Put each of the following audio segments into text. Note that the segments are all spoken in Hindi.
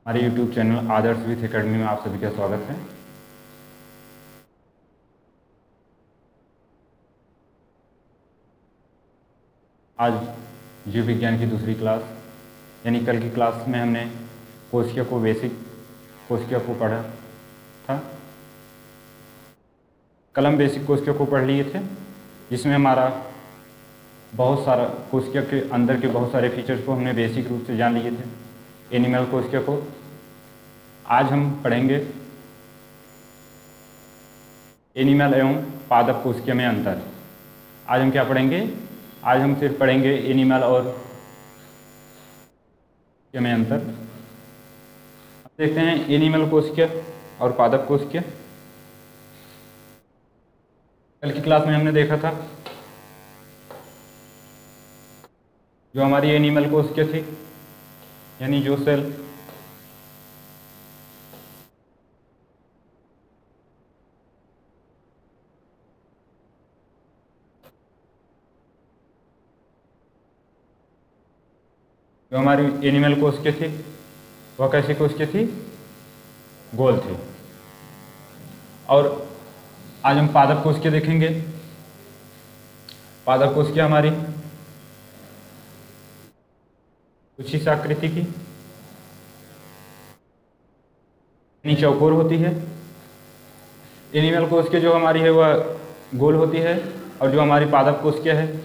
हमारे YouTube channel Adarsh with academy में आप सभी का स्वागत है। आज जीव विज्ञान की दूसरी क्लास यानी कल की क्लास में हमने कोशिका को बेसिक कोशिका को पढ़ा था। कल हम बेसिक कोशिका को पढ़ लिए थे, जिसमें हमारा बहुत सारा कोशिका के अंदर के बहुत सारे फीचर्स को हमने बेसिक रूप से जान लिए थे। एनिमल कोशिका को आज हम पढ़ेंगे एनिमल एवं पादप कोशिका में अंतर। आज हम क्या पढ़ेंगे? आज हम सिर्फ पढ़ेंगे एनिमल और कोशिका में अंतर। अब देखते हैं एनिमल कोशिका और पादप कोशिका। कल की क्लास में हमने देखा था जो हमारी एनिमल कोशिका थी, यानी जो सेल जो हमारी एनिमल कोशिका थी वह कैसी कोशिका थी? गोल थी। और आज हम पादप कोशिका देखेंगे। पादप कोशिका हमारी कुछ इस आकृति की यानी चौकोर होती है। एनिमल कोशिका जो हमारी है वह गोल होती है, और जो हमारी पादप कोशिका है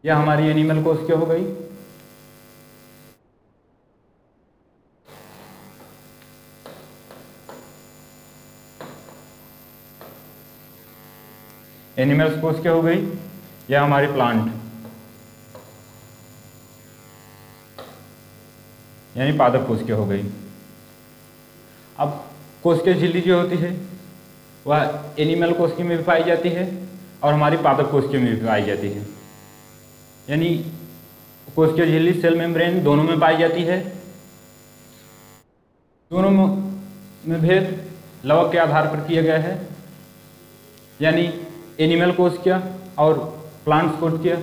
यह हमारी एनिमल कोशिका हो गई। एनिमल्स कोशिका हो गई, यह हमारी प्लांट यानी पादप कोशिका हो गई। अब कोशिका झिल्ली जो होती है वह एनिमल कोशिका में भी पाई जाती है और हमारी पादप कोशिका में भी पाई जाती है। यानी कोशिका झिल्ली सेल मेम्ब्रेन दोनों में पाई जाती है। दोनों में भेद लवक के आधार पर किया गया है, यानी एनिमल कोशिका और प्लांट्स कोशिका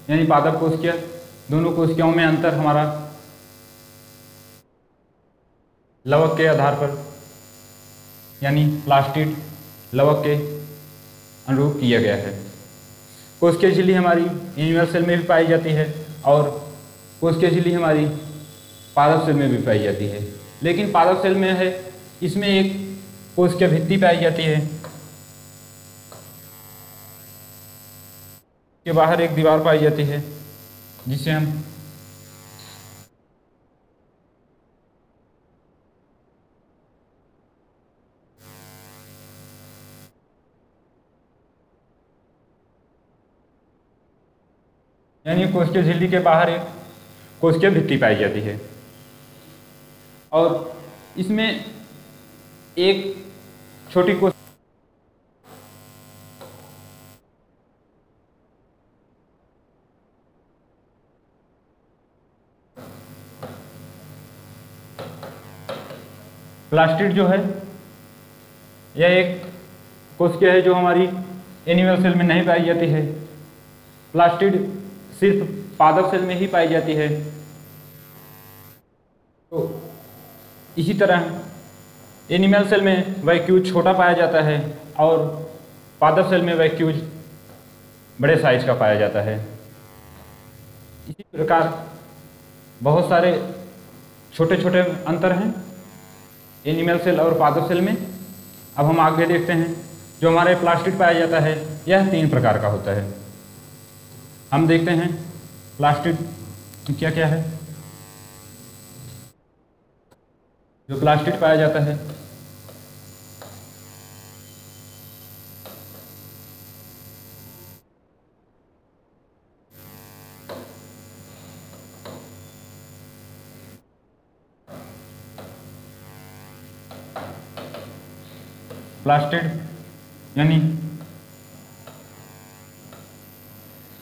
यानी पादप कोशिका, दोनों कोशिकाओं में अंतर हमारा लवक के आधार पर यानी प्लास्टिड लवक के अनुरूप किया गया है। कोशिका झिल्ली हमारी एनिमल सेल में भी पाई जाती है और कोशिका झिल्ली हमारी पादप सेल में भी पाई जाती है। लेकिन पादप सेल में है, इसमें एक कोशिका भित्ति पाई जाती है, के बाहर एक दीवार पाई जाती है जिसे हम यानी कोशिका झिल्ली के बाहर एक कोशिका भित्ति पाई जाती है, और इसमें एक छोटी प्लास्टिड जो है यह एक कोशिका है जो हमारी एनिमल सेल में नहीं पाई जाती है। प्लास्टिड सिर्फ पादप सेल में ही पाई जाती है। तो इसी तरह एनिमल सेल में वैक्यूज छोटा पाया जाता है और पादप सेल में वैक्यूज बड़े साइज का पाया जाता है। इसी प्रकार बहुत सारे छोटे छोटे अंतर हैं एनिमल सेल और पादप सेल में। अब हम आगे देखते हैं जो हमारे प्लास्टिड पाया जाता है यह 3 प्रकार का होता है। हम देखते हैं प्लास्टिड क्या क्या है। जो प्लास्टिड पाया जाता है प्लास्टिड यानी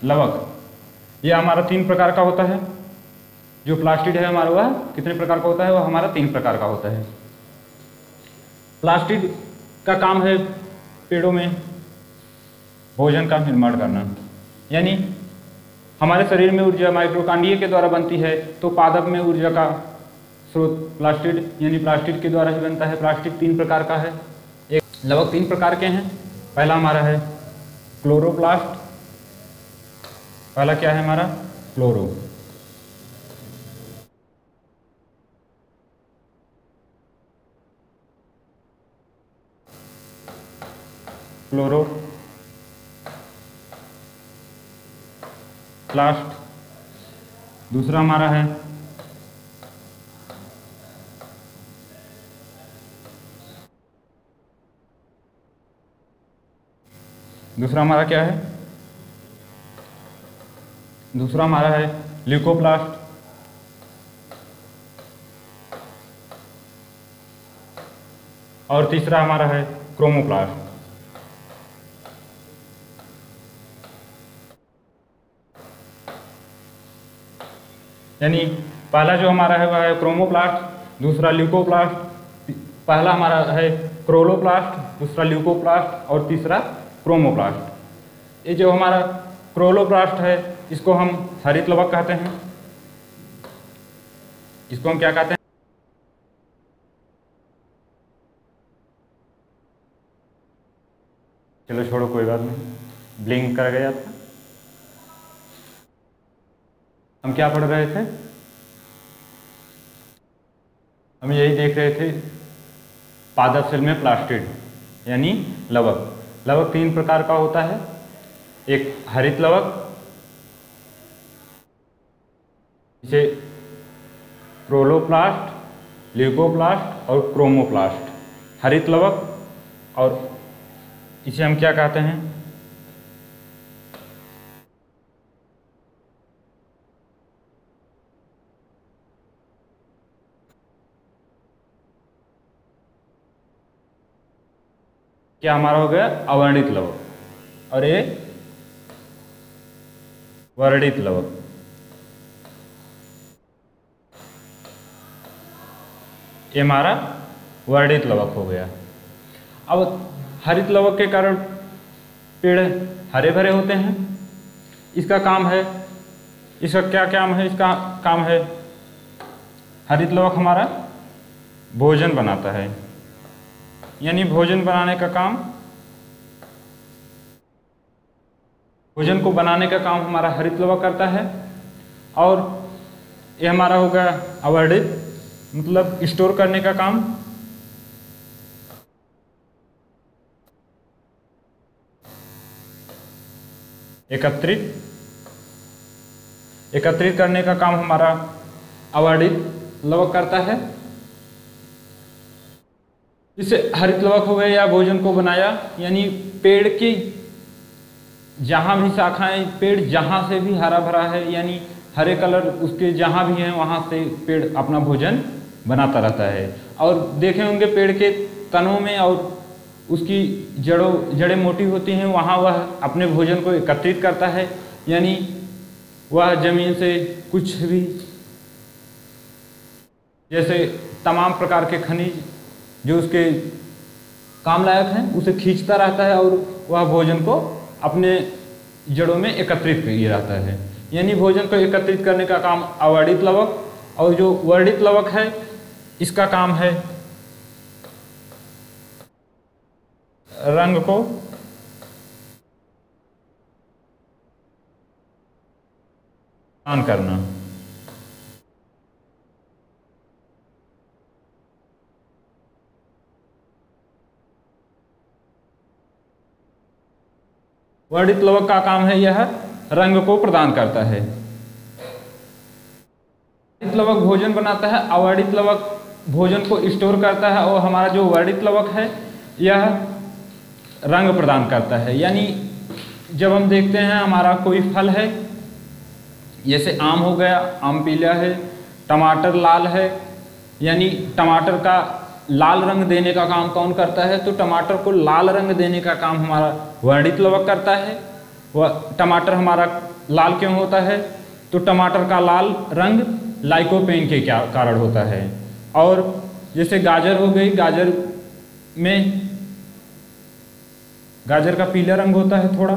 लवक, यह हमारा 3 प्रकार का होता है। जो प्लास्टिड है हमारा वह कितने प्रकार का होता है? वह हमारा 3 प्रकार का होता है। प्लास्टिड का काम है पेड़ों में भोजन का निर्माण करना, यानी हमारे शरीर में ऊर्जा माइटोकॉन्ड्रिया के द्वारा बनती है, तो पादप में ऊर्जा का स्रोत प्लास्टिड यानी प्लास्टिड के द्वारा ही बनता है। प्लास्टिड 3 प्रकार का है। एक लवक 3 प्रकार के हैं। पहला हमारा है क्लोरोप्लास्ट। पहला क्या है हमारा? क्लोरो। क्लोरो प्लास्ट। दूसरा हमारा है क्या है? दूसरा हमारा है ल्यूकोप्लास्ट। और तीसरा हमारा है क्रोमोप्लास्ट। यानी पहला जो हमारा है वह है क्रोमोप्लास्ट, दूसरा ल्यूकोप्लास्ट, पहला हमारा है क्रोलोप्लास्ट, दूसरा ल्यूकोप्लास्ट और तीसरा क्रोमोप्लास्ट। ये जो हमारा क्रोलोप्लास्ट है इसको हम हरित लवक कहते हैं। इसको हम क्या कहते हैं? चलो छोड़ो, कोई बात नहीं, ब्लिंक कर गया था। हम क्या पढ़ रहे थे? हम यही देख रहे थे पादप सेल में प्लास्टिड यानी लवक। लवक 3 प्रकार का होता है। एक हरित लवक, जिसे क्रोलोप्लास्ट, ल्यूकोप्लास्ट और क्रोमोप्लास्ट हरित लवक, और इसे हम क्या कहते हैं? क्या हमारा हो गया? अवर्णित लवक। और ये वर्णित लवक। ये हमारा वर्णित लवक हो गया। अब हरित लवक के कारण पेड़ हरे भरे होते हैं। इसका काम है, इसका क्या काम है? इसका काम है, हरित लवक हमारा भोजन बनाता है। यानी भोजन बनाने का काम, भोजन को बनाने का काम हमारा हरित लवक करता है। और ये हमारा हो गया अवर्णित, मतलब स्टोर करने का काम। एकत्रित करने का काम हमारा अवर्णित लवक करता है। इससे हरित लवक हो गए या भोजन को बनाया, यानी पेड़ की जहाँ भी शाखाएं, पेड़ जहाँ से भी हरा भरा है, यानी हरे कलर उसके जहाँ भी हैं वहाँ से पेड़ अपना भोजन बनाता रहता है। और देखे होंगे पेड़ के तनों में और उसकी जड़ें मोटी होती हैं, वहाँ वह अपने भोजन को एकत्रित करता है। यानी वह जमीन से कुछ भी, जैसे तमाम प्रकार के खनिज जो उसके काम लायक हैं उसे खींचता रहता है और वह भोजन को अपने जड़ों में एकत्रित किए रहता है। यानी भोजन को एकत्रित करने का काम अवर्णित लवक। और जो वर्णित लवक है इसका काम है रंग को प्रदान करना। वर्णित लवक का काम है यह रंग को प्रदान करता है। वर्णित लवक भोजन बनाता है, अवर्णित लवक भोजन को स्टोर करता है, और हमारा जो वर्णित लवक है यह रंग प्रदान करता है। यानी जब हम देखते हैं हमारा कोई फल है, जैसे आम हो गया, आम पीला है, टमाटर लाल है, यानी टमाटर का लाल रंग देने का काम कौन करता है? तो टमाटर को लाल रंग देने का काम हमारा वर्णित लवक करता है। वह टमाटर हमारा लाल क्यों होता है? तो टमाटर का लाल रंग लाइकोपेन के क्या कारण होता है। और जैसे गाजर हो गई, गाजर का पीला रंग होता है थोड़ा,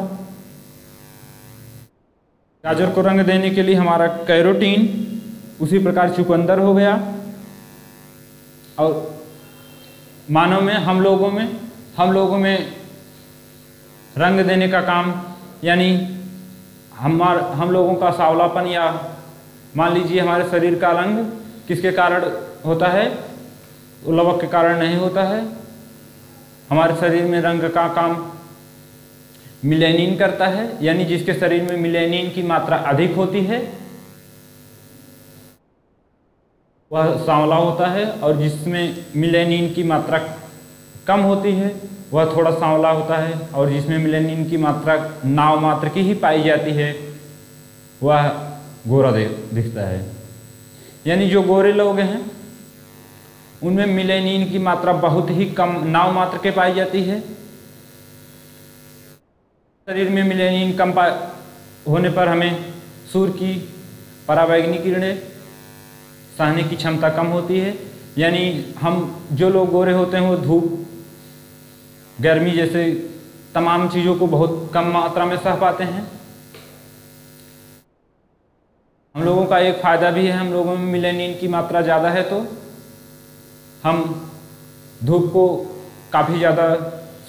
गाजर को रंग देने के लिए हमारा कैरोटीन, उसी प्रकार चुकंदर हो गया। और मानव में हम लोगों में रंग देने का काम, यानी हम लोगों का सांवलापन, या मान लीजिए हमारे शरीर का रंग किसके कारण होता है? उलवक के कारण नहीं होता है। हमारे शरीर में रंग का काम मिलेनिन करता है, यानी जिसके शरीर में मिलेनिन की मात्रा अधिक होती है वह सांवला होता है, और जिसमें मिलेनिन की मात्रा कम होती है वह थोड़ा सांवला होता है, और जिसमें मिलेनिन की मात्रा नाव मात्र की ही पाई जाती है वह गोरा दिखता है। यानी जो गोरे लोग हैं उनमें मिलेनिन की मात्रा बहुत ही कम नाव मात्र के पाई जाती है। शरीर में मिलेनिन कम होने पर हमें सूर्य की पराबैंगनी किरणें सहने की क्षमता कम होती है। यानी हम जो लोग गोरे होते हैं वो धूप, गर्मी जैसे तमाम चीज़ों को बहुत कम मात्रा में सह पाते हैं। हम लोगों का एक फ़ायदा भी है, हम लोगों में मिलेनिन की मात्रा ज़्यादा है तो हम धूप को काफ़ी ज़्यादा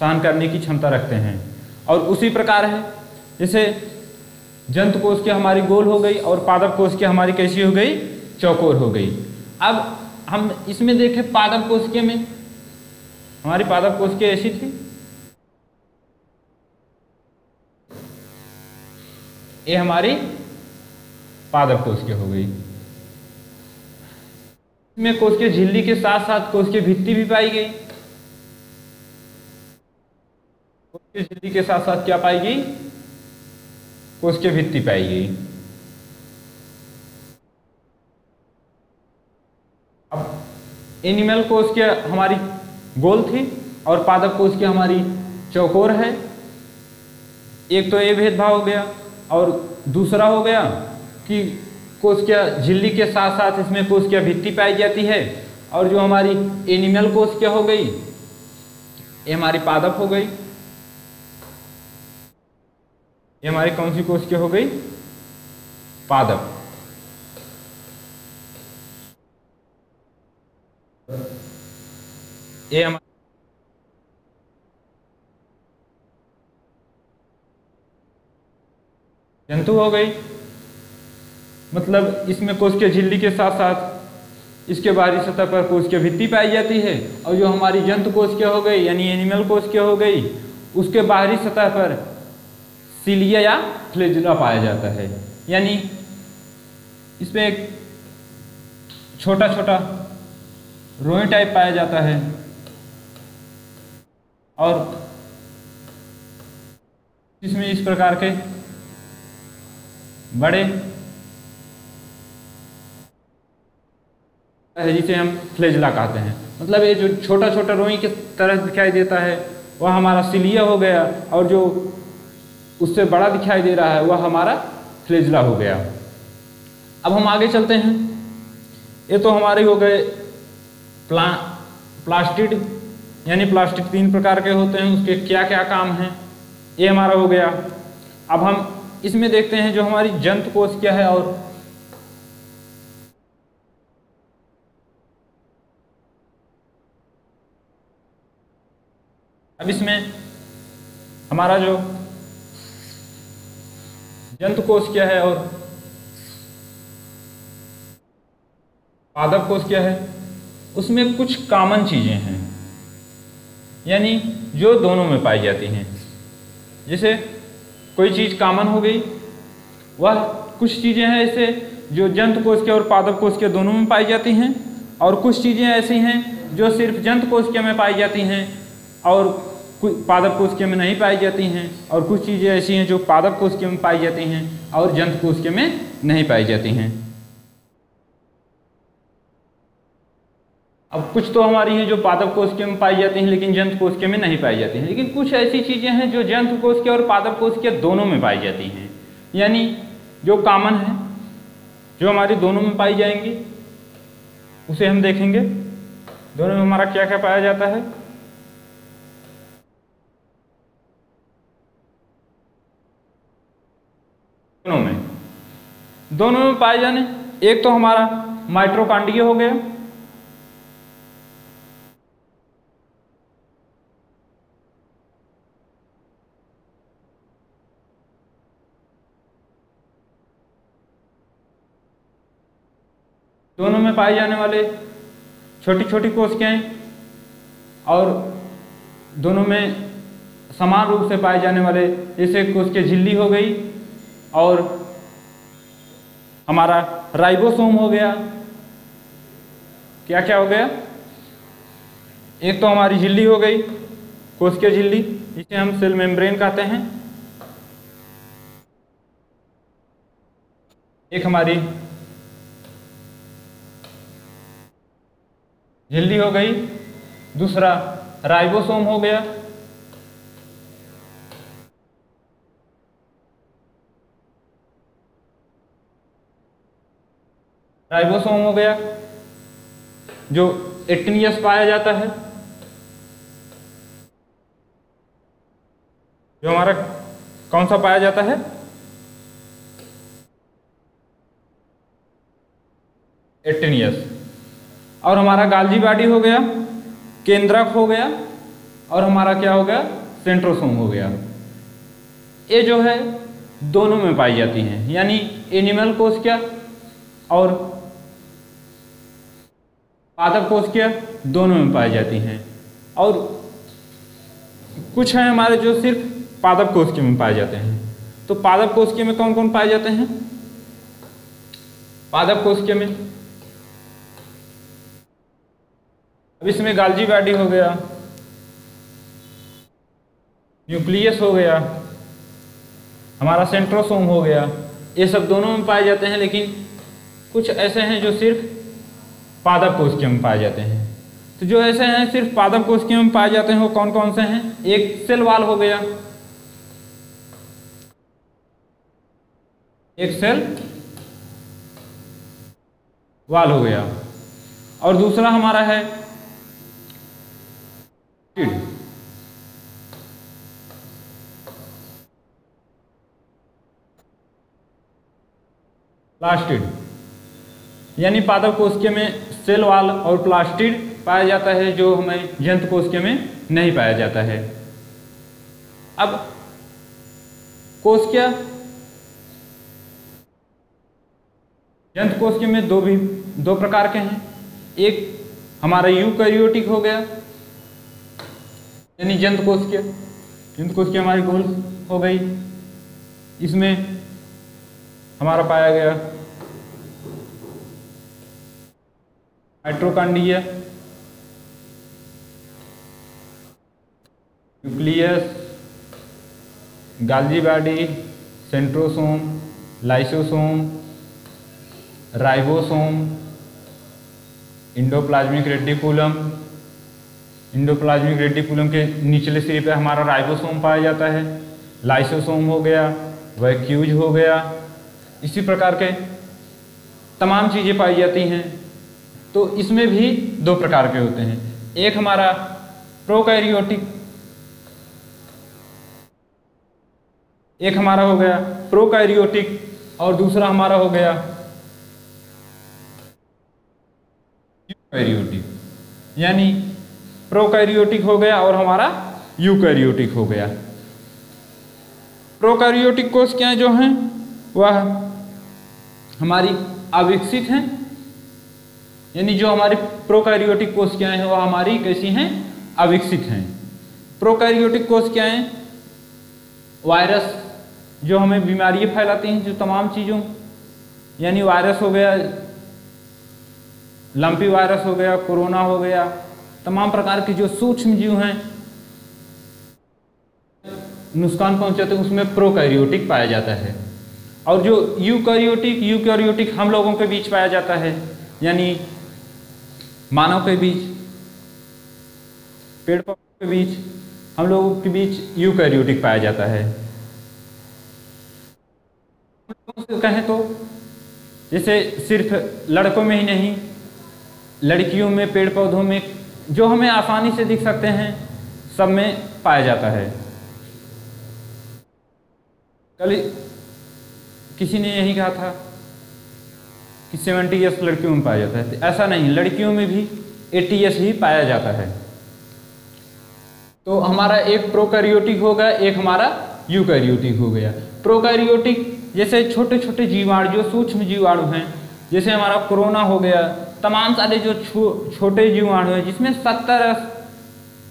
सहन करने की क्षमता रखते हैं। और उसी प्रकार है जैसे जंतु कोश की हमारी गोल हो गई और पादप कोश की हमारी कैसी हो गई? चौकोर हो गई। अब हम इसमें देखें पादप कोशिका में, हमारी पादप कोशिका ऐसी थी, ये हमारी पादप कोशिका हो गई। इसमें कोशिका झिल्ली के साथ साथ कोशिका भित्ति भी पाई गई। कोशिका झिल्ली के साथ साथ क्या पाई गई? कोशिका भित्ति पाई गई। अब एनिमल कोशिका हमारी गोल थी और पादप कोशिका हमारी चौकोर है। एक तो ये भेदभाव हो गया, और दूसरा हो गया कि कोशिका झिल्ली के साथ साथ इसमें कोशिका भित्ति पाई जाती है, और जो हमारी एनिमल कोशिका हो गई ये हमारी पादप हो गई। ये हमारी कौन सी कोशिका हो गई? पादप। ये हमारी जंतु हो गई। मतलब इसमें कोशिका झिल्ली के साथ साथ इसके बाहरी सतह पर कोशिका भित्ति पाई जाती है, और जो हमारी जंतु कोशिका हो गई यानी एनिमल कोशिका हो गई उसके बाहरी सतह पर सिलिया या फ्लैजुला पाया जाता है। यानी इसमें एक छोटा छोटा रोई टाइप पाया जाता है, और इसमें इस प्रकार के बड़े जिसे हम फ्लैजुला कहते हैं। मतलब ये जो छोटा छोटा रोई की तरह दिखाई देता है वह हमारा सिलिया हो गया, और जो उससे बड़ा दिखाई दे रहा है वह हमारा फ्लैजुला हो गया। अब हम आगे चलते हैं। ये तो हमारे हो गए प्लास्टिड, यानी प्लास्टिक 3 प्रकार के होते हैं, उसके क्या क्या काम हैं ये हमारा हो गया। अब हम इसमें देखते हैं जो हमारी जंतु कोश क्या है, और अब इसमें हमारा जो जंतु कोश क्या है और पादप कोश क्या है, उसमें कुछ कॉमन चीजें हैं, यानी जो दोनों में पाई जाती हैं। जैसे कोई चीज कॉमन हो गई, वह कुछ चीजें हैं ऐसे जो जंतु कोश के और पादप कोश के दोनों में पाई जाती हैं, और कुछ चीजें ऐसी हैं जो सिर्फ जंतु कोशिका में पाई जाती हैं और पादप कोशिका में नहीं पाई जाती हैं, और कुछ चीजें ऐसी हैं जो पादप कोशिका में पाई जाती हैं और जंतु कोशिका में नहीं पाई जाती हैं। अब कुछ तो हमारी हैं जो पादप कोशिका में पाई जाती हैं लेकिन जंतु कोशिका में नहीं पाई जाती हैं, लेकिन कुछ ऐसी चीजें हैं जो जंतु कोशिका और पादप कोशिका दोनों में पाई जाती हैं। यानी जो कॉमन है, जो हमारी दोनों में पाई जाएंगी, उसे हम देखेंगे। दोनों में हमारा क्या क्या पाया जाता है। दोनों में दोनों में पाए जाने, एक तो हमारा माइटोकॉन्ड्रिया हो गया, दोनों में पाए जाने वाले छोटी छोटी कोशिकाएं, और दोनों में समान रूप से पाए जाने वाले, जैसे कोशिका झिल्ली हो गई और हमारा राइबोसोम हो गया। क्या क्या हो गया? एक तो हमारी झिल्ली हो गई, कोशिका झिल्ली, जिसे हम सेल मेम्ब्रेन कहते हैं। एक हमारी झिल्ली हो गई, दूसरा राइबोसोम हो गया, राइबोसोम हो गया जो एक्टिनियस पाया जाता है, जो हमारा कौन सा पाया जाता है? एक्टिनियस। और हमारा गाल्जी बॉडी हो गया, केंद्रक हो गया, और हमारा क्या हो गया? सेंट्रोसोम हो गया। ये जो है दोनों में पाई जाती हैं, यानी एनिमल कोशिका और पादप कोशिका दोनों में पाई जाती हैं। और कुछ हैं हमारे जो सिर्फ पादप कोशिका में पाए जाते हैं। तो पादप कोशिका में कौन कौन पाए जाते हैं? पादप कोशिका में अब इसमें गाल्जी बॉडी हो गया, न्यूक्लियस हो गया, हमारा सेंट्रोसोम हो गया, ये सब दोनों में पाए जाते हैं। लेकिन कुछ ऐसे हैं जो सिर्फ पादप कोशिका में पाए जाते हैं। तो जो ऐसे हैं सिर्फ पादप कोशिका में पाए जाते हैं वो कौन कौन से हैं? एक सेल वॉल हो गया, एक सेल वॉल हो गया, और दूसरा हमारा है प्लास्टिड, यानी पादप कोशिका में सेल वॉल और प्लास्टिड पाया जाता है, जो हमें जंतु कोशिका में नहीं पाया जाता है। अब कोशिका, जंतु कोशिका में दो प्रकार के हैं। एक हमारा यूकैरियोटिक हो गया, यानी जंतु कोशिका हमारी गोल हो गई, इसमें हमारा पाया गया mitochondria, nucleus, गाल्जी body, centrosome, lysosome, ribosome, endoplasmic reticulum. Endoplasmic reticulum के निचले सिरे पे हमारा राइबोसोम पाया जाता है, लाइसोसोम हो गया, वैक्यूज हो गया, इसी प्रकार के तमाम चीज़ें पाई जाती हैं। तो इसमें भी दो प्रकार के होते हैं, एक हमारा प्रोकैरियोटिक, एक हमारा हो गया प्रोकैरियोटिक, और दूसरा हमारा हो गया यूकैरियोटिक। यानी प्रोकैरियोटिक हो गया और हमारा यूकैरियोटिक हो गया। प्रोकैरियोटिक कोशिकाएं जो हैं वह हमारी अविकसित हैं, यानी जो हमारी प्रोकैरियोटिक कोशिकाएं हैं वह हमारी कैसी हैं? अविकसित हैं। प्रोकैरियोटिक कोशिकाएं वायरस जो हमें बीमारियां फैलाती हैं, जो तमाम चीज़ों, यानी वायरस हो गया, लंपी वायरस हो गया, कोरोना हो गया, तमाम प्रकार के जो सूक्ष्म जीव हैं नुकसान पहुंचाते हैं, उसमें प्रोकैरियोटिक पाया जाता है। और जो यूकैरियोटिक हम लोगों के बीच पाया जाता है, यानी मानव के बीच, पेड़ पौधों के बीच, हम लोगों के बीच यूकैरियोटिक पाया जाता है। कहें तो जैसे सिर्फ लड़कों में ही नहीं, लड़कियों में, पेड़ पौधों में, जो हमें आसानी से दिख सकते हैं, सब में पाया जाता है। कल किसी ने यही कहा था कि 70S लड़कियों में पाया जाता है, तो ऐसा नहीं, लड़कियों में भी 80S ही पाया जाता है। तो हमारा एक प्रोकैरियोटिक हो गया, एक हमारा यूकैरियोटिक हो गया। प्रोकैरियोटिक जैसे छोटे छोटे जीवाणु, जो सूक्ष्म जीवाणु हैं, जैसे हमारा कोरोना हो गया, तमाम सारे जो छोटे जीवाणु हैं जिसमें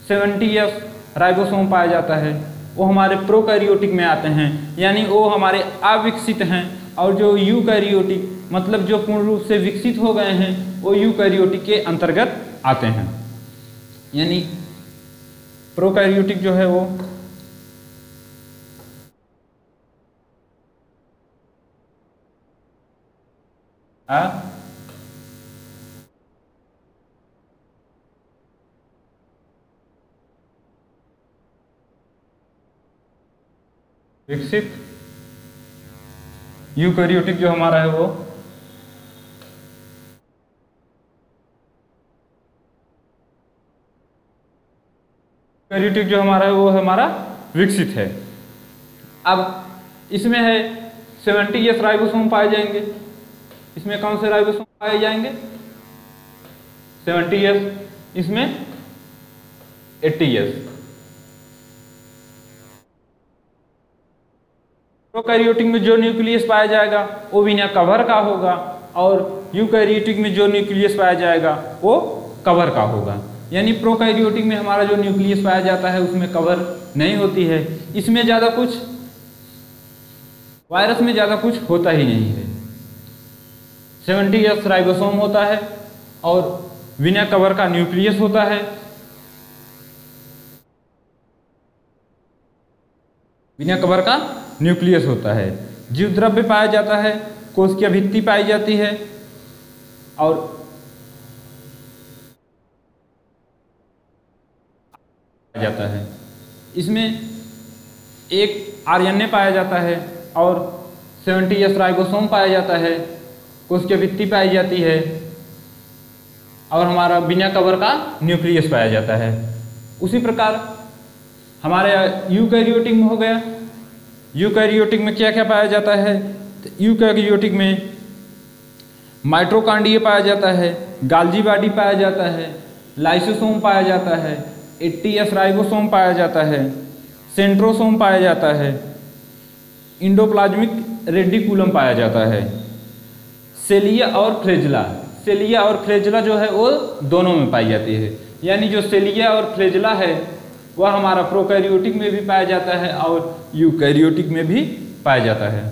70S राइबोसोम पाया जाता है, वो हमारे प्रोकैरियोटिक में आते हैं, यानी वो हमारे अविकसित हैं। और जो यूकैरियोटिक मतलब जो पूर्ण रूप से विकसित हो गए हैं, वो यूकैरियोटिक के अंतर्गत आते हैं। यानी प्रोकैरियोटिक जो है वो विकसित, यूकैरियोटिक जो हमारा है वो यूकैरियोटिक जो हमारा है वो हमारा विकसित है। अब इसमें है 70S राइबोसोम पाए जाएंगे। इसमें कौन से राइबोसोम पाए जाएंगे? 70S, इसमें 80S। प्रोकैरियोटिक में जो न्यूक्लियस पाया जाएगा वो बिना कवर का होगा, और यूकैरियोटिक में जो न्यूक्लियस पाया जाएगा वो कवर का होगा। यानी प्रोकैरियोटिक में हमारा जो न्यूक्लियस पाया जाता है उसमें कवर नहीं होती है। इसमें ज़्यादा कुछ, वायरस में ज़्यादा कुछ होता ही नहीं है। 70S राइबोसोम होता है और बिना कवर का न्यूक्लियस होता है। बिना कवर का न्यूक्लियस होता है। जीव द्रव्य पाया जाता है, कोशिकीय भित्ति पाई जाती है, और जाता है। इसमें एक आरएनए पाया जाता है और 70S राइबोसोम पाया जाता है, कोशिकीय भित्ति पाई जाती है, और हमारा बिना कवर का न्यूक्लियस पाया जाता है। उसी प्रकार हमारे यूकैरियोटिक में हो गया। यूकैरियोटिक में क्या क्या पाया जाता है? तो यूकैरियोटिक में माइटोकॉन्ड्रिया पाया जाता है, गाल्जी बॉडी पाया जाता है, लाइसोसोम पाया जाता है, 80S राइबोसोम पाया जाता है, सेंट्रोसोम पाया जाता है, इंडोप्लाज्मिक रेडिकुलम पाया जाता है, सेलिया और फ्लैजेला। सेलिया और फ्लैजेला जो है वो दोनों में पाई जाती है। यानी जो सेलिया और फ्लैजेला है वह हमारा प्रोकैरियोटिक में भी पाया जाता है और यूकैरियोटिक में भी पाया जाता है।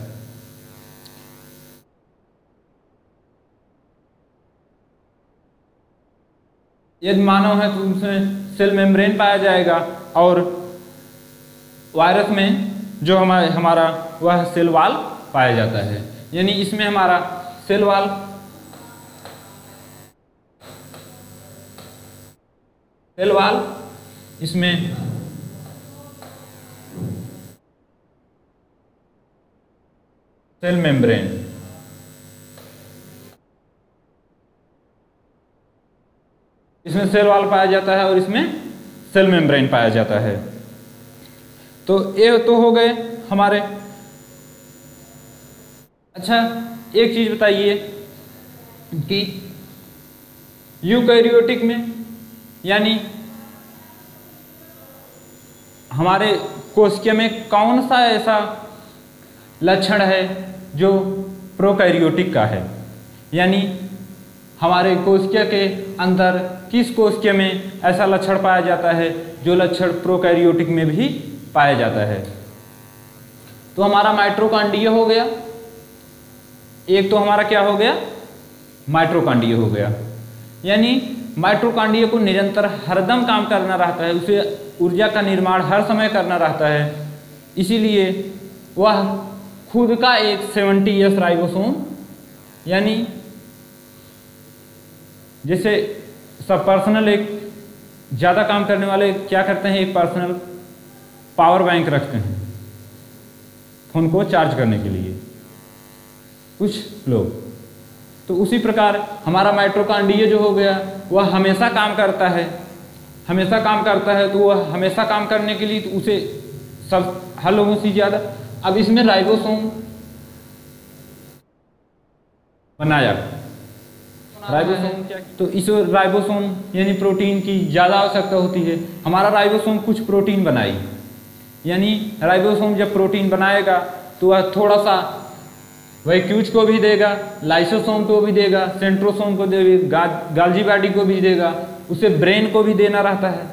यदि मानव है तो उसमें सेल मेम्ब्रेन पाया जाएगा, और वायरस में जो हमारा वह सेल वॉल पाया जाता है। यानी इसमें हमारा सेल वॉल, इसमें सेल मेम्ब्रेन, इसमें सेल वॉल पाया जाता है और इसमें सेल मेम्ब्रेन पाया जाता है। तो ये तो हो गए हमारे। अच्छा, एक चीज बताइए कि यूकैरियोटिक में, यानी हमारे कोशिका में कौन सा ऐसा लक्षण है जो प्रोकैरियोटिक का है? यानी हमारे कोशिका के अंदर किस कोशिका में ऐसा लक्षण पाया जाता है जो लक्षण प्रोकैरियोटिक में भी पाया जाता है? तो हमारा माइटोकॉन्ड्रिया हो गया। एक तो हमारा क्या हो गया? माइटोकॉन्ड्रिया हो गया। यानी माइटोकॉन्ड्रिया को निरंतर हरदम काम करना रहता है, उसे ऊर्जा का निर्माण हर समय करना रहता है, इसीलिए वह खुद का एक 70S राइबोसोम, यानी जैसे सब पर्सनल एक ज़्यादा काम करने वाले क्या करते हैं, एक पर्सनल पावर बैंक रखते हैं फोन को चार्ज करने के लिए कुछ लोग। तो उसी प्रकार हमारा माइटोकॉन्ड्रिया जो हो गया वह हमेशा काम करता है, तो वह हमेशा काम करने के लिए तो उसे सब हर लोगों से ज़्यादा। अब इसमें राइबोसोम बनाया राइबोसोम क्या, तो इस राइबोसोम यानी प्रोटीन की ज़्यादा आवश्यकता होती है। हमारा राइबोसोम कुछ प्रोटीन बनाई, यानी राइबोसोम जब प्रोटीन बनाएगा तो वह थोड़ा सा वैक्यूज को भी देगा, लाइसोसोम को भी देगा, सेंट्रोसोम को देगा, गाल्जी बॉडी को भी देगा, उसे ब्रेन को भी देना रहता है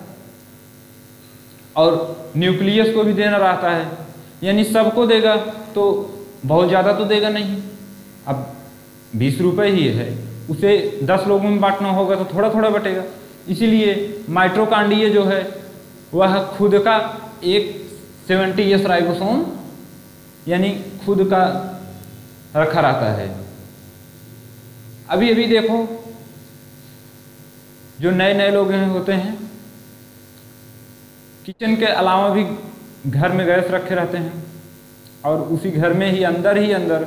और न्यूक्लियस को भी देना रहता है, यानी सबको देगा। तो बहुत ज़्यादा तो देगा नहीं, अब 20 रुपये ही है, उसे 10 लोगों में बांटना होगा तो थोड़ा थोड़ा बटेगा। इसीलिए माइटोकॉन्ड्रिया जो है वह खुद का एक 70S राइबोसोम यानी खुद का रखा रहता है। अभी अभी देखो जो नए नए लोग होते हैं, किचन के अलावा भी घर में गैस रखे रहते हैं और उसी घर में ही अंदर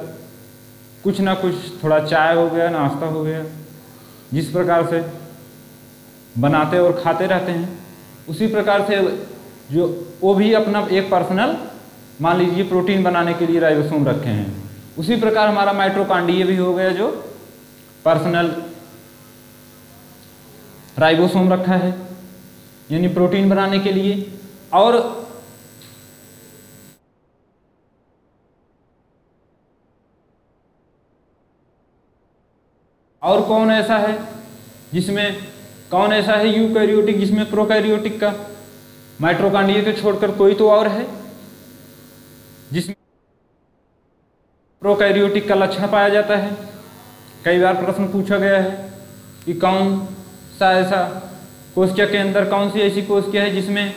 कुछ ना कुछ थोड़ा चाय हो गया, नाश्ता हो गया, जिस प्रकार से बनाते और खाते रहते हैं, उसी प्रकार से जो वो भी अपना एक पर्सनल मान लीजिए प्रोटीन बनाने के लिए राइबोसोम रखे हैं। उसी प्रकार हमारा माइटोकॉन्ड्रिया भी हो गया जो पर्सनल राइबोसोम रखा है यानी प्रोटीन बनाने के लिए। और कौन ऐसा है यूकैरियोटिक जिसमें प्रोकैरियोटिक का माइटोकॉन्ड्रिया को छोड़कर कोई तो और है जिसमें प्रोकैरियोटिक का लक्षण पाया जाता है। कई बार प्रश्न पूछा गया है कि कौन सा ऐसा कोशिका के अंदर कौन सी ऐसी कोशिका है जिसमें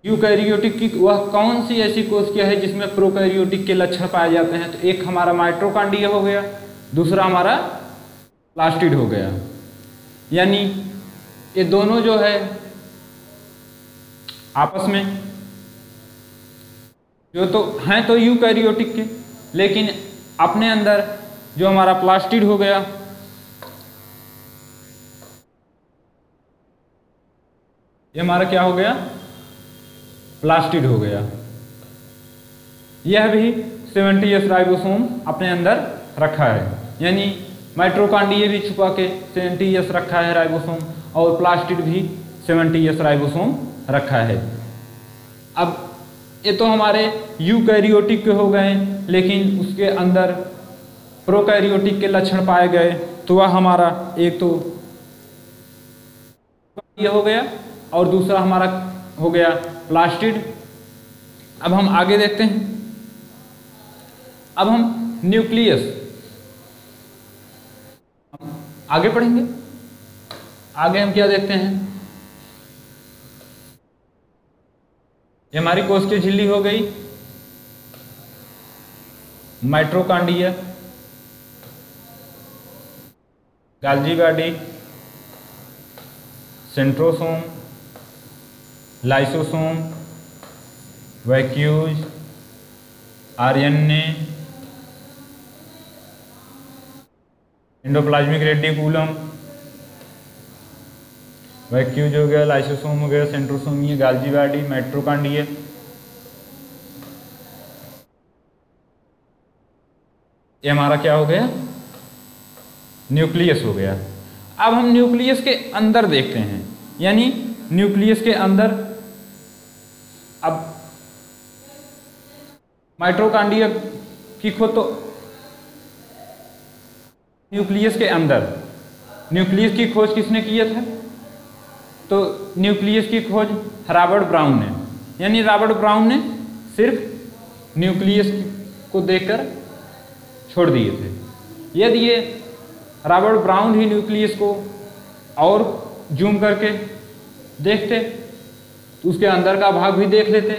यूकैरियोटिक की, वह कौन सी ऐसी कोशिका है जिसमें प्रोकैरियोटिक के लक्षण पाए जाते हैं। तो एक हमारा माइटोकॉन्ड्रिया हो गया, दूसरा हमारा प्लास्टिड हो गया। यानी ये दोनों जो है आपस में जो तो हैं तो यूकैरियोटिक के, लेकिन अपने अंदर जो हमारा प्लास्टिड हो गया, ये हमारा क्या हो गया, प्लास्टिड हो गया। यह भी 70S राइबोसोम अपने अंदर रखा है, यानी माइटोकॉन्ड्रिया भी छुपा के 70S रखा है राइबोसोम और प्लास्टिड भी 70S राइबोसोम रखा है। अब ये तो हमारे यूकैरियोटिक के हो गए, लेकिन उसके अंदर प्रोकैरियोटिक के लक्षण पाए गए, तो वह हमारा एक तो ये हो गया और दूसरा हमारा हो गया प्लास्टिड। अब हम आगे देखते हैं। अब हम न्यूक्लियस आगे पढ़ेंगे। आगे हम क्या देखते हैं, ये हमारी कोशिकीय झिल्ली हो गई, mitochondria, Golgi body, centrosome, lysosome, vacuoles, RNA, endoplasmic reticulum, vacuoles हो गया, लाइसोसोम हो गया, सेंट्रोसोम, ये गाल्जी बॉडी, माइटोकॉन्ड्रिया। ये हमारा क्या हो गया, न्यूक्लियस हो गया। अब हम न्यूक्लियस के अंदर देखते हैं, यानी न्यूक्लियस के अंदर अब माइटोकॉन्ड्रिया की खोज तो न्यूक्लियस के अंदर, न्यूक्लियस की खोज किसने किया था, तो न्यूक्लियस की खोज रॉबर्ट ब्राउन ने, यानी रॉबर्ट ब्राउन ने सिर्फ न्यूक्लियस को देखकर छोड़ दिए थे। यदि ये रॉबर्ट ब्राउन ही न्यूक्लियस को और जूम करके देखते तो उसके अंदर का भाग भी देख लेते,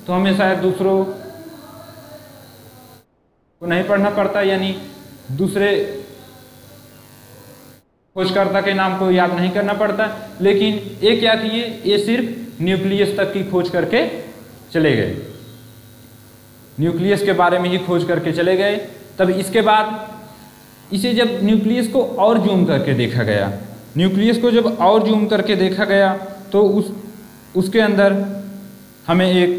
तो हमें शायद दूसरों को नहीं पढ़ना पड़ता, यानी दूसरे खोजकर्ता के नाम को याद नहीं करना पड़ता। लेकिन ये क्या किए, ये सिर्फ न्यूक्लियस तक की खोज करके चले गए, न्यूक्लियस के बारे में ही खोज करके चले गए। तब इसके बाद इसे जब न्यूक्लियस को और जूम करके देखा गया, न्यूक्लियस को जब और जूम करके देखा गया तो उसके अंदर हमें एक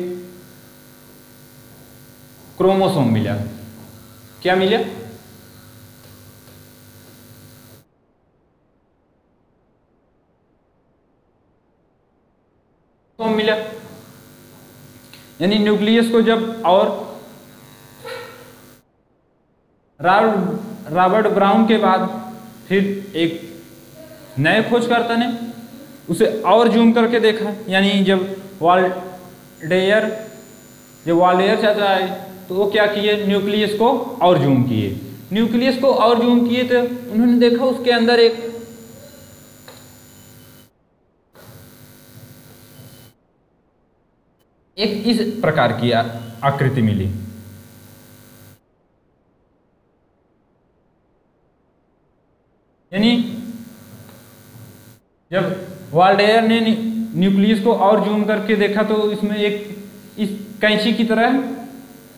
क्रोमोसोम मिला। क्या मिला, यानी न्यूक्लियस को जब और रॉबर्ट ब्राउन के बाद फिर एक नए खोजकर्ता ने उसे और जूम करके देखा, यानी जब वाल्डेयर चाचा आए तो वो क्या किए, न्यूक्लियस को और जूम किए। न्यूक्लियस को और जूम किए तो उन्होंने देखा उसके अंदर एक इस प्रकार की आकृति मिली। यानी जब वाल्डेयर ने न्यूक्लियस को और जूम करके देखा तो इसमें एक इस कैंची की तरह,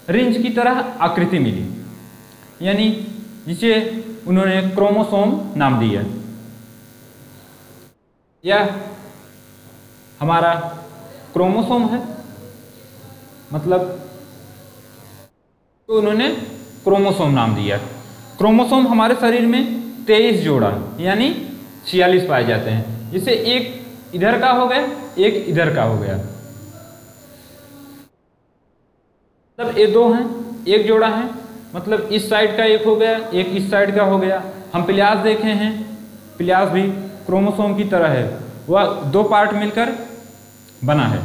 रिंच की तरह आकृति मिली, यानी जिसे उन्होंने क्रोमोसोम नाम दिया। यह हमारा क्रोमोसोम है, मतलब तो उन्होंने क्रोमोसोम नाम दिया। क्रोमोसोम हमारे शरीर में 23 जोड़ा यानी 46 पाए जाते हैं, जिसे एक इधर का हो गया, एक इधर का हो गया, मतलब ये दो हैं, एक जोड़ा है, मतलब इस साइड का एक हो गया, एक इस साइड का हो गया। हम प्लियास देखे हैं, प्लियास भी क्रोमोसोम की तरह है, वह दो पार्ट मिलकर बना है।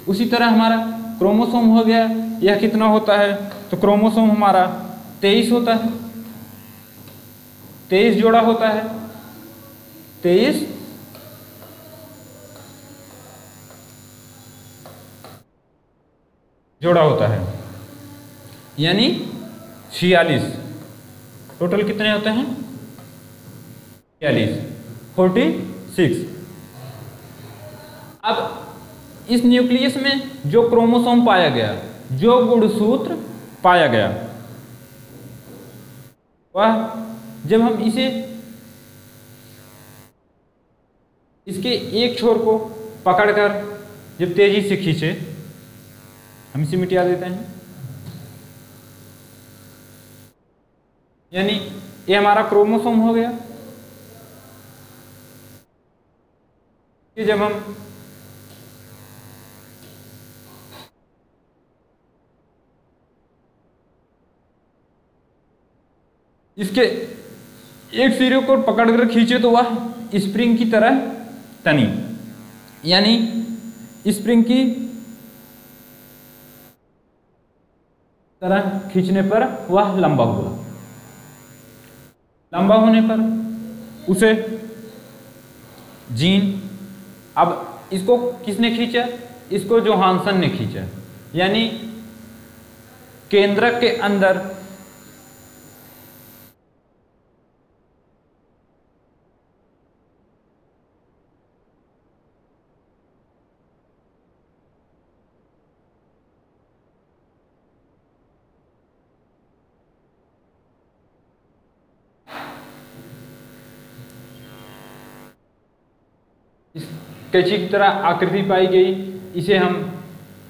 उसी तरह हमारा क्रोमोसोम हो गया, यह कितना होता है, तो क्रोमोसोम हमारा 23 होता है, 23 जोड़ा होता है, 23 जोड़ा होता है, यानी 46। टोटल कितने होते हैं, 46। अब इस न्यूक्लियस में जो क्रोमोसोम पाया गया, जो गुणसूत्र पाया गया, वह जब हम इसके एक छोर को पकड़कर जब तेजी से खींचे, हम इसे मिटा देते हैं, यानी ये हमारा क्रोमोसोम हो गया। कि जब हम इसके एक सिरे को पकड़कर खींचे तो वह स्प्रिंग की तरह तनी, यानी स्प्रिंग की तरह खींचने पर वह लंबा हुआ। लंबा होने पर उसे जीन, अब इसको किसने खींचा, इसको जोहानसन ने खींचा, यानी केंद्रक के अंदर कैंची की तरह आकृति पाई गई, इसे हम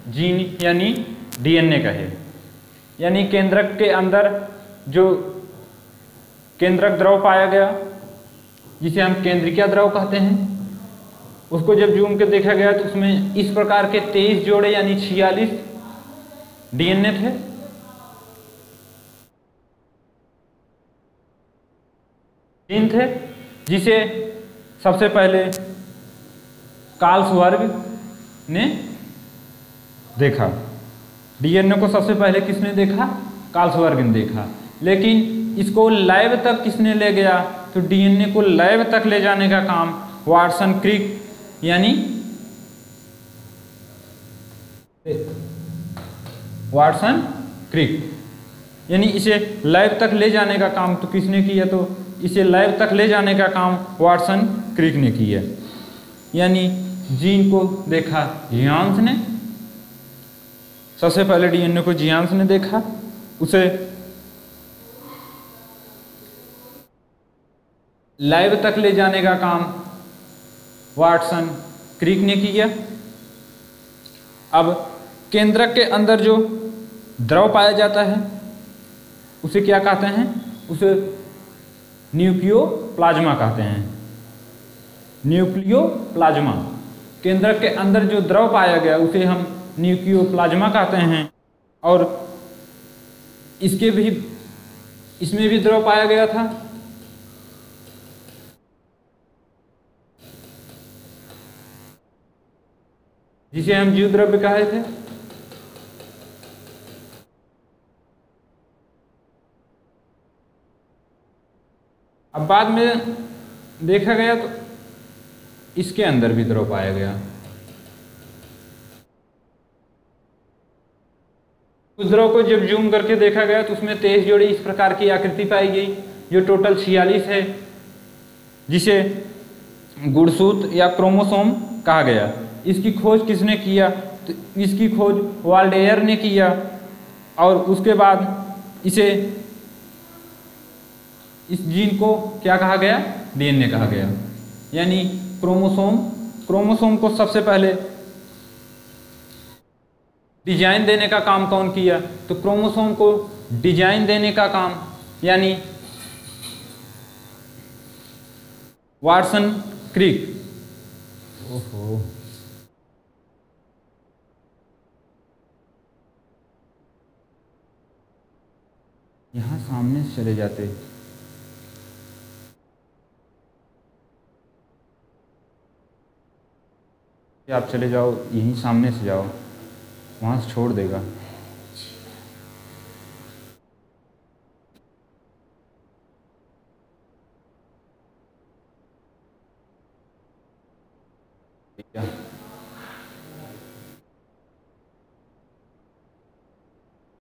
जीन यानी डीएनए कहे। यानी केंद्रक के अंदर जो केंद्रक द्रव पाया गया, जिसे हम केंद्रिका द्रव कहते हैं, उसको जब जूम के देखा गया तो उसमें इस प्रकार के 23 जोड़े यानी 46 डीएनए थे। जीन थे, जिसे सबसे पहले कार्लसवर्ग ने देखा। डीएनए को सबसे पहले किसने देखा, कार्लसवर्ग ने देखा। लेकिन इसको लैब तक किसने ले गया, तो डीएनए को लैब तक ले जाने का काम वाटसन क्रिक यानी वाटसन क्रिक, यानी इसे लैब तक ले जाने का काम तो किसने किया, तो इसे लैब तक ले जाने का काम वाटसन क्रिक ने किया। यानी जीन को देखा जियांस ने, सबसे पहले डीएनए को जियांस ने देखा, उसे लैब तक ले जाने का काम वाटसन क्रिक ने किया। अब केंद्रक के अंदर जो द्रव पाया जाता है उसे क्या कहते हैं, उसे न्यूक्लियोप्लाज्मा कहते हैं। न्यूक्लियोप्लाज्मा, केंद्रक के अंदर जो द्रव पाया गया उसे हम न्यूक्लियोप्लाज्मा कहते हैं। और इसमें भी द्रव पाया गया था। जिसे हम जीव द्रव्य कहे थे। अब बाद में देखा गया तो इसके अंदर भी द्रव पाया गया। उस द्रव को जब जूम करके देखा गया तो उसमें 23 जोड़ी इस प्रकार की आकृति पाई गई, जो टोटल 46 है, जिसे गुणसूत्र या क्रोमोसोम कहा गया। इसकी खोज किसने किया? तो इसकी खोज वाल्डेयर ने किया। और उसके बाद इस जीन को क्या कहा गया? डीएनए कहा गया। यानी क्रोमोसोम को सबसे पहले डिजाइन देने का काम कौन किया? तो क्रोमोसोम को डिजाइन देने का काम यानी वाटसन क्रिक। ओहो, यहां सामने से चले जाते। आप चले जाओ, यहीं सामने से जाओ, वहां से छोड़ देगा। ठीक है।